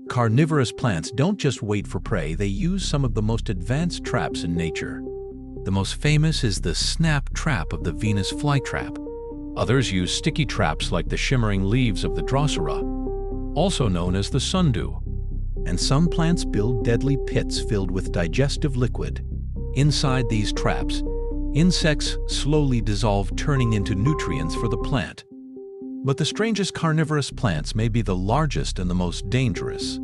Carnivorous plants don't just wait for prey, they use some of the most advanced traps in nature. The most famous is the snap trap of the Venus Flytrap. Others use sticky traps like the shimmering leaves of the Drosera, also known as the sundew. And some plants build deadly pits filled with digestive liquid. Inside these traps, insects slowly dissolve, turning into nutrients for the plant. But the strangest carnivorous plants may be the largest and the most dangerous.